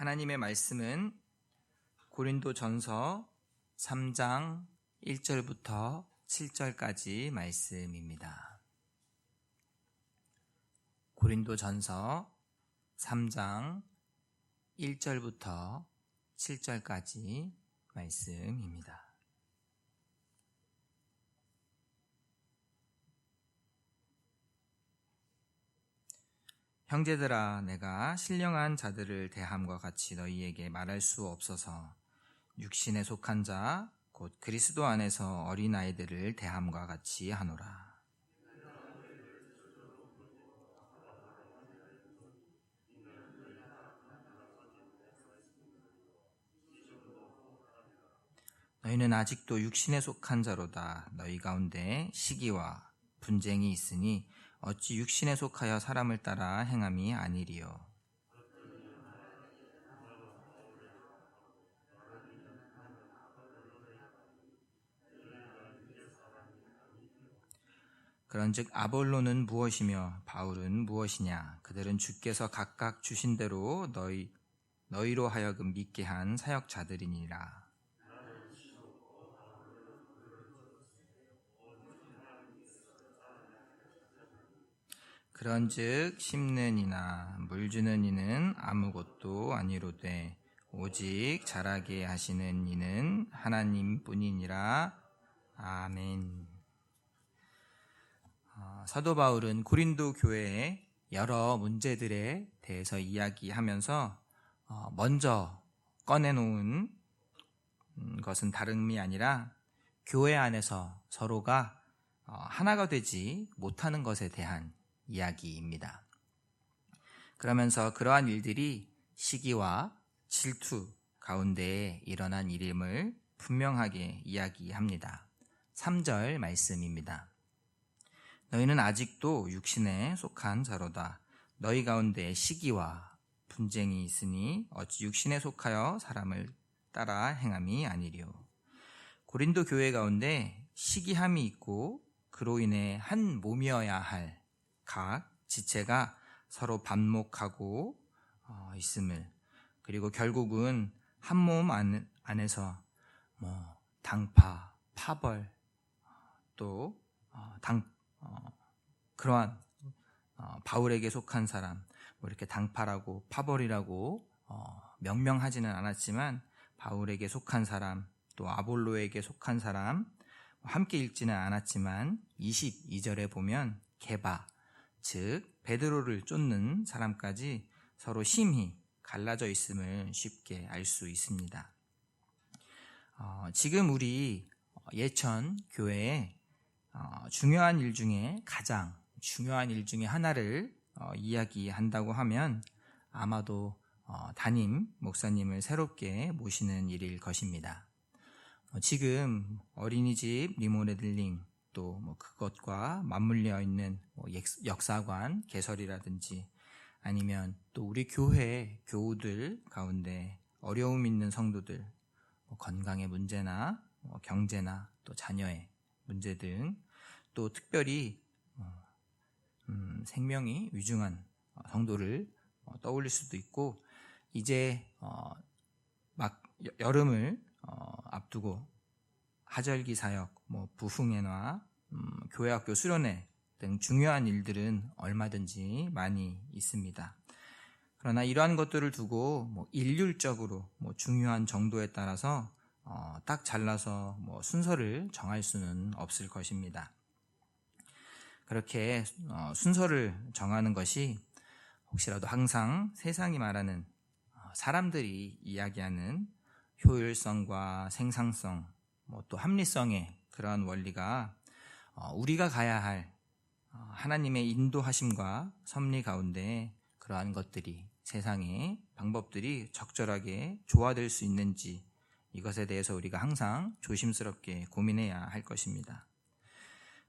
하나님의 말씀은 고린도전서 3장 1절부터 7절까지 말씀입니다. 고린도전서 3장 1절부터 7절까지 말씀입니다. 형제들아, 내가 신령한 자들을 대함과 같이 너희에게 말할 수 없어서 육신에 속한 자 곧 그리스도 안에서 어린아이들을 대함과 같이 하노라. 너희는 아직도 육신에 속한 자로다. 너희 가운데 시기와 분쟁이 있으니 어찌 육신에 속하여 사람을 따라 행함이 아니리요. 그런즉 아볼로는 무엇이며 바울은 무엇이냐? 그들은 주께서 각각 주신 대로 너희로 하여금 믿게 한 사역자들이니라. 그런즉 심는 이나 물 주는 이는 아무것도 아니로되 오직 자라게 하시는 이는 하나님뿐이니라. 아멘. 사도 바울은 고린도 교회의 여러 문제들에 대해서 이야기하면서 먼저 꺼내놓은 것은 다름이 아니라 교회 안에서 서로가 하나가 되지 못하는 것에 대한 이야기입니다. 그러면서 그러한 일들이 시기와 질투 가운데에 일어난 일임을 분명하게 이야기합니다. 3절 말씀입니다. 너희는 아직도 육신에 속한 자로다. 너희 가운데 시기와 분쟁이 있으니 어찌 육신에 속하여 사람을 따라 행함이 아니리요. 고린도 교회 가운데 시기함이 있고 그로 인해 한 몸이어야 할 각 지체가 서로 반목하고 있음을, 그리고 결국은 한 몸 안에서 당파, 파벌, 또 그러한 바울에게 속한 사람, 이렇게 당파라고 파벌이라고 명명하지는 않았지만 바울에게 속한 사람, 또 아볼로에게 속한 사람 함께 읽지는 않았지만 22절에 보면 게바, 즉 베드로를 쫓는 사람까지 서로 심히 갈라져 있음을 쉽게 알 수 있습니다. 지금 우리 예천 교회에 중요한 일 중에 가장 중요한 일 중에 하나를 이야기한다고 하면 아마도 담임 목사님을 새롭게 모시는 일일 것입니다. 지금 어린이집 리모델링, 또 그것과 맞물려 있는 역사관 개설이라든지, 아니면 또 우리 교회 교우들 가운데 어려움 있는 성도들, 건강의 문제나 경제나 또 자녀의 문제 등, 또 특별히 생명이 위중한 성도를 떠올릴 수도 있고, 이제 막 여름을 앞두고 하절기 사역, 부흥회나 교회학교 수련회 등 중요한 일들은 얼마든지 많이 있습니다. 그러나 이러한 것들을 두고 일률적으로 중요한 정도에 따라서 딱 잘라서 순서를 정할 수는 없을 것입니다. 그렇게 순서를 정하는 것이 혹시라도 항상 세상이 말하는 사람들이 이야기하는 효율성과 생산성, 또 합리성의 그러한 원리가 우리가 가야 할 하나님의 인도하심과 섭리 가운데 그러한 것들이, 세상의 방법들이 적절하게 조화될 수 있는지, 이것에 대해서 우리가 항상 조심스럽게 고민해야 할 것입니다.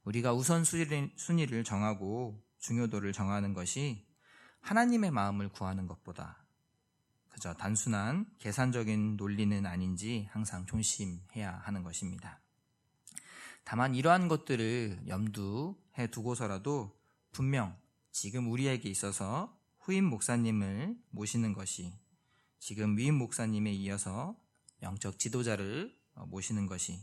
우리가 우선순위를 정하고 중요도를 정하는 것이 하나님의 마음을 구하는 것보다 그저 단순한 계산적인 논리는 아닌지 항상 조심해야 하는 것입니다. 다만 이러한 것들을 염두해 두고서라도 분명 지금 우리에게 있어서 후임 목사님을 모시는 것이 지금 위임 목사님에 이어서 영적 지도자를 모시는 것이,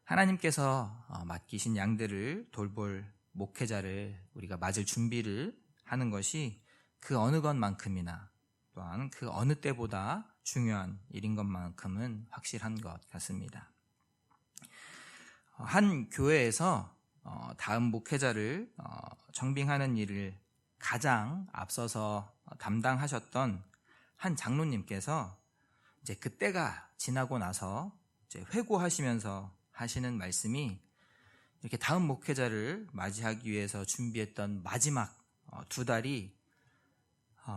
하나님께서 맡기신 양들을 돌볼 목회자를 우리가 맞을 준비를 하는 것이 그 어느 것만큼이나 또한 그 어느 때보다 중요한 일인 것만큼은 확실한 것 같습니다. 한 교회에서 다음 목회자를 청빙하는 일을 가장 앞서서 담당하셨던 한 장로님께서 이제 그때가 지나고 나서 이제 회고하시면서 하시는 말씀이, 이렇게 다음 목회자를 맞이하기 위해서 준비했던 마지막 2달이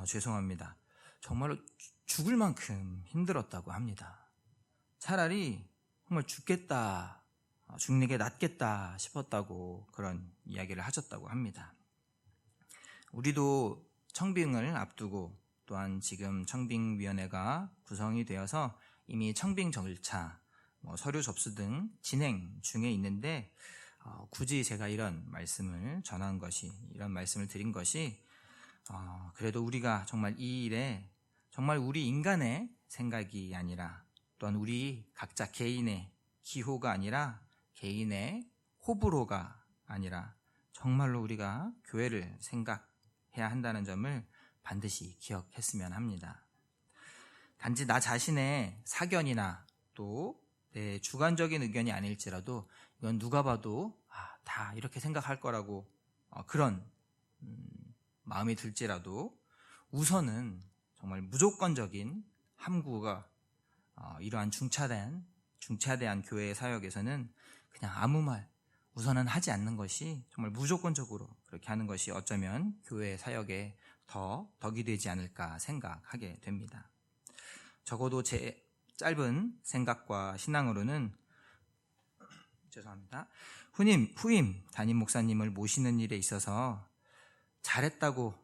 죄송합니다, 정말로 죽을 만큼 힘들었다고 합니다. 차라리 정말 죽겠다, 죽는 게 낫겠다 싶었다고 그런 이야기를 하셨다고 합니다. 우리도 청빙을 앞두고, 또한 지금 청빙위원회가 구성이 되어서 이미 청빙 절차, 서류 접수 등 진행 중에 있는데, 굳이 제가 이런 말씀을 드린 것이 그래도 우리가 정말 이 일에 정말 우리 인간의 생각이 아니라, 또한 우리 각자 개인의 기호가 아니라, 개인의 호불호가 아니라 정말로 우리가 교회를 생각해야 한다는 점을 반드시 기억했으면 합니다. 단지 나 자신의 사견이나 또 내 주관적인 의견이 아닐지라도, 이건 누가 봐도 다 이렇게 생각할 거라고 그런 마음이 들지라도, 우선은 정말 무조건적인 함구가 이러한 중차대한 교회의 사역에서는 그냥 아무 말 우선은 하지 않는 것이, 정말 무조건적으로 그렇게 하는 것이 어쩌면 교회의 사역에 더 덕이 되지 않을까 생각하게 됩니다. 적어도 제 짧은 생각과 신앙으로는 후임 담임 목사님을 모시는 일에 있어서 잘했다고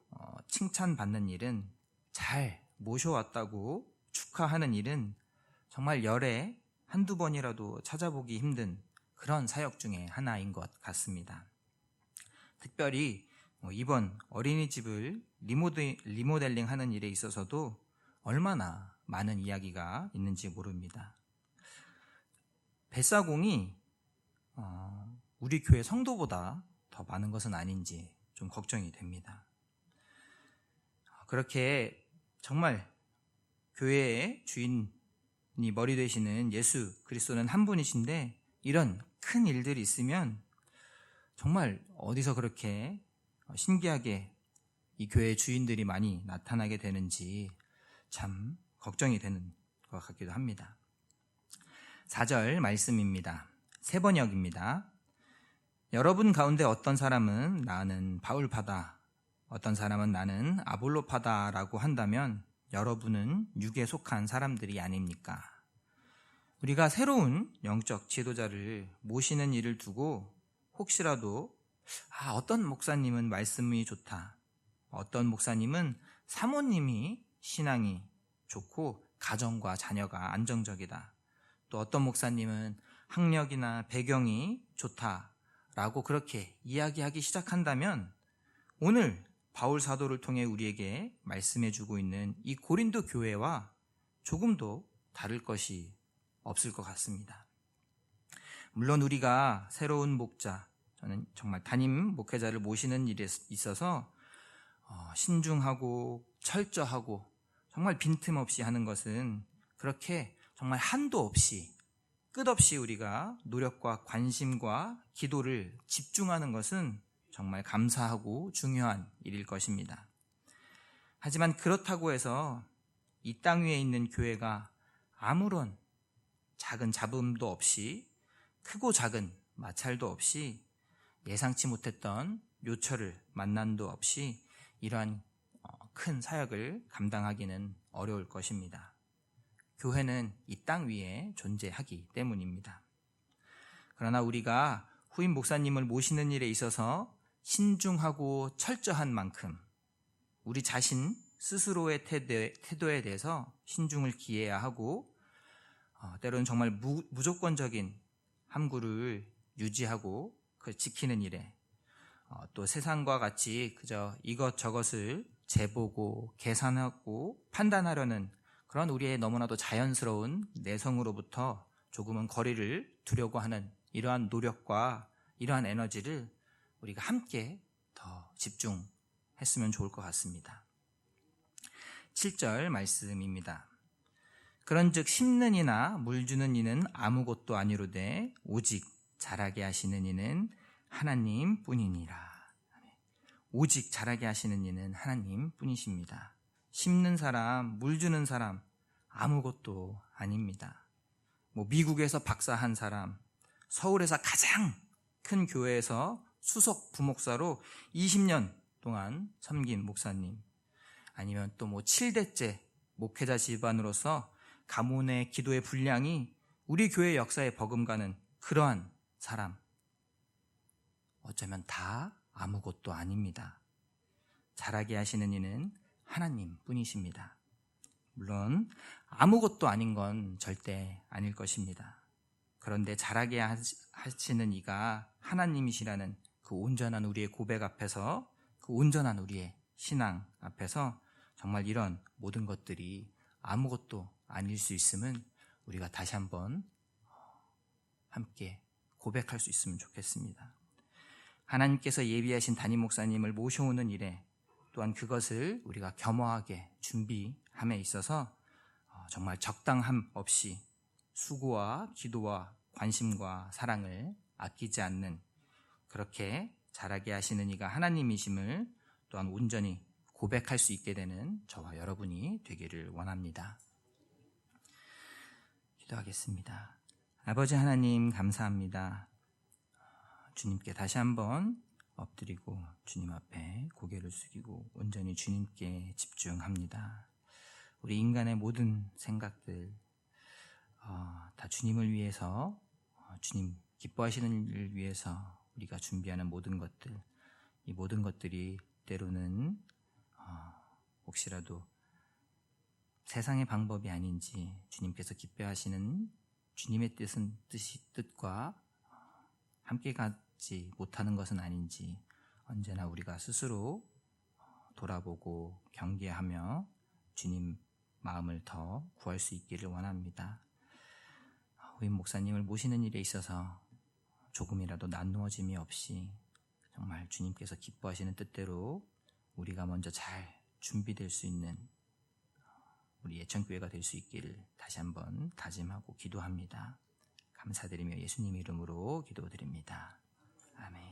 칭찬받는 일은, 잘 모셔왔다고 축하하는 일은 정말 열에 한두 번이라도 찾아보기 힘든 그런 사역 중에 하나인 것 같습니다. 특별히 이번 어린이집을 리모델링 하는 일에 있어서도 얼마나 많은 이야기가 있는지 모릅니다. 뱃사공이 우리 교회 성도보다 더 많은 것은 아닌지 좀 걱정이 됩니다. 그렇게 정말 교회의 주인이 머리 되시는 예수 그리스도는 한 분이신데, 이런 큰 일들이 있으면 정말 어디서 그렇게 신기하게 이 교회의 주인들이 많이 나타나게 되는지 참 걱정이 되는 것 같기도 합니다. 4절 말씀입니다. 세번역입니다. 여러분 가운데 어떤 사람은 나는 바울파다, 어떤 사람은 나는 아볼로파다 라고 한다면 여러분은 육에 속한 사람들이 아닙니까? 우리가 새로운 영적 지도자를 모시는 일을 두고 혹시라도 어떤 목사님은 말씀이 좋다, 어떤 목사님은 사모님이 신앙이 좋고 가정과 자녀가 안정적이다, 또 어떤 목사님은 학력이나 배경이 좋다라고 그렇게 이야기하기 시작한다면, 오늘 바울 사도를 통해 우리에게 말씀해주고 있는 이 고린도 교회와 조금도 다를 것이 없을 것 같습니다. 물론 우리가 새로운 목자, 저는 정말 담임 목회자를 모시는 일에 있어서 신중하고 철저하고 정말 빈틈없이 하는 것은, 그렇게 정말 한도 없이 끝없이 우리가 노력과 관심과 기도를 집중하는 것은 정말 감사하고 중요한 일일 것입니다. 하지만 그렇다고 해서 이 땅 위에 있는 교회가 아무런 작은 잡음도 없이, 크고 작은 마찰도 없이, 예상치 못했던 요철을 만남도 없이 이러한 큰 사역을 감당하기는 어려울 것입니다. 교회는 이 땅 위에 존재하기 때문입니다. 그러나 우리가 후임 목사님을 모시는 일에 있어서 신중하고 철저한 만큼 우리 자신 스스로의 태도에 대해서 신중을 기해야 하고, 때로는 정말 무조건적인 함구를 유지하고 지키는 일에, 또 세상과 같이 그저 이것저것을 재보고 계산하고 판단하려는 그런 우리의 너무나도 자연스러운 내성으로부터 조금은 거리를 두려고 하는 이러한 노력과 이러한 에너지를 우리가 함께 더 집중했으면 좋을 것 같습니다. 7절 말씀입니다. 그런즉 심는 이나 물 주는 이는 아무것도 아니로되 오직 자라게 하시는 이는 하나님 뿐이니라. 오직 자라게 하시는 이는 하나님 뿐이십니다. 심는 사람, 물 주는 사람 아무것도 아닙니다. 미국에서 박사한 사람, 서울에서 가장 큰 교회에서 수석 부목사로 20년 동안 섬긴 목사님, 아니면 또 7대째 목회자 집안으로서 가문의 기도의 분량이 우리 교회 역사에 버금가는 그러한 사람, 어쩌면 다 아무것도 아닙니다. 자라게 하시는 이는 하나님 뿐이십니다. 물론 아무것도 아닌 건 절대 아닐 것입니다. 그런데 자라게 하시는 이가 하나님이시라는 그 온전한 우리의 고백 앞에서, 그 온전한 우리의 신앙 앞에서 정말 이런 모든 것들이 아무것도 아닐 수 있음은 우리가 다시 한번 함께 고백할 수 있으면 좋겠습니다. 하나님께서 예비하신 담임 목사님을 모셔오는 일에 또한 그것을 우리가 겸허하게 준비함에 있어서 정말 적당함 없이 수고와 기도와 관심과 사랑을 아끼지 않는, 그렇게 자라게 하시는 이가 하나님이심을 또한 온전히 고백할 수 있게 되는 저와 여러분이 되기를 원합니다. 기도하겠습니다. 아버지 하나님, 감사합니다. 주님께 다시 한번 엎드리고 주님 앞에 고개를 숙이고 온전히 주님께 집중합니다. 우리 인간의 모든 생각들 다 주님을 위해서, 주님 기뻐하시는 일을 위해서 우리가 준비하는 모든 것들, 이 모든 것들이 때로는 혹시라도 세상의 방법이 아닌지, 주님께서 기뻐하시는 주님의 뜻과 함께 가지 못하는 것은 아닌지 언제나 우리가 스스로 돌아보고 경계하며 주님 마음을 더 구할 수 있기를 원합니다. 후임 목사님을 모시는 일에 있어서 조금이라도 나누어짐이 없이 정말 주님께서 기뻐하시는 뜻대로 우리가 먼저 잘 준비될 수 있는 우리 예천교회가 될 수 있기를 다시 한번 다짐하고 기도합니다. 감사드리며 예수님 이름으로 기도드립니다. 아멘.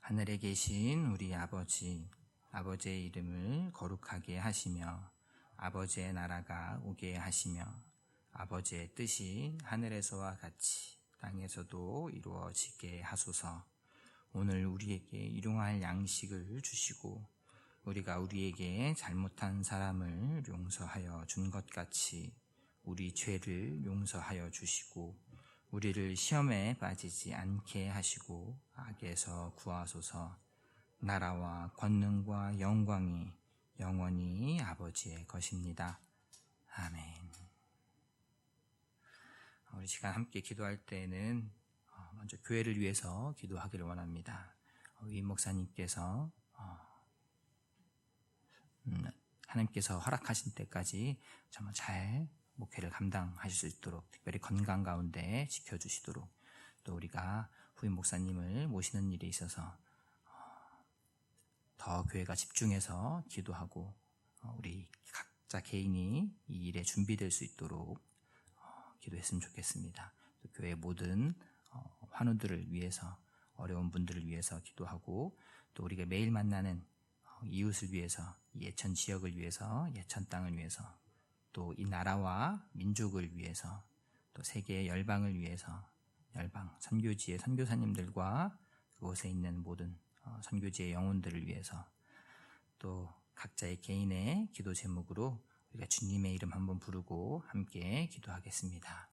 하늘에 계신 우리 아버지, 아버지의 이름을 거룩하게 하시며 아버지의 나라가 오게 하시며 아버지의 뜻이 하늘에서와 같이 땅에서도 이루어지게 하소서. 오늘 우리에게 일용할 양식을 주시고 우리가 우리에게 잘못한 사람을 용서하여 준 것 같이 우리 죄를 용서하여 주시고 우리를 시험에 빠지지 않게 하시고 악에서 구하소서. 나라와 권능과 영광이 영원히 아버지의 것입니다. 아멘. 우리 시간 함께 기도할 때에는 먼저 교회를 위해서 기도하기를 원합니다. 위임 목사님께서 하나님께서 허락하신 때까지 정말 잘 목회를 감당하실 수 있도록 특별히 건강 가운데 지켜주시도록, 또 우리가 후임 목사님을 모시는 일에 있어서 더 교회가 집중해서 기도하고 우리 각자 개인이 이 일에 준비될 수 있도록 기도했으면 좋겠습니다. 또 교회 모든 환우들을 위해서, 어려운 분들을 위해서 기도하고, 또 우리가 매일 만나는 이웃을 위해서, 예천 지역을 위해서, 예천 땅을 위해서, 또 이 나라와 민족을 위해서, 또 세계의 열방을 위해서, 열방 선교지의 선교사님들과 그곳에 있는 모든 선교지의 영혼들을 위해서, 또 각자의 개인의 기도 제목으로 우리가 주님의 이름 한번 부르고 함께 기도하겠습니다.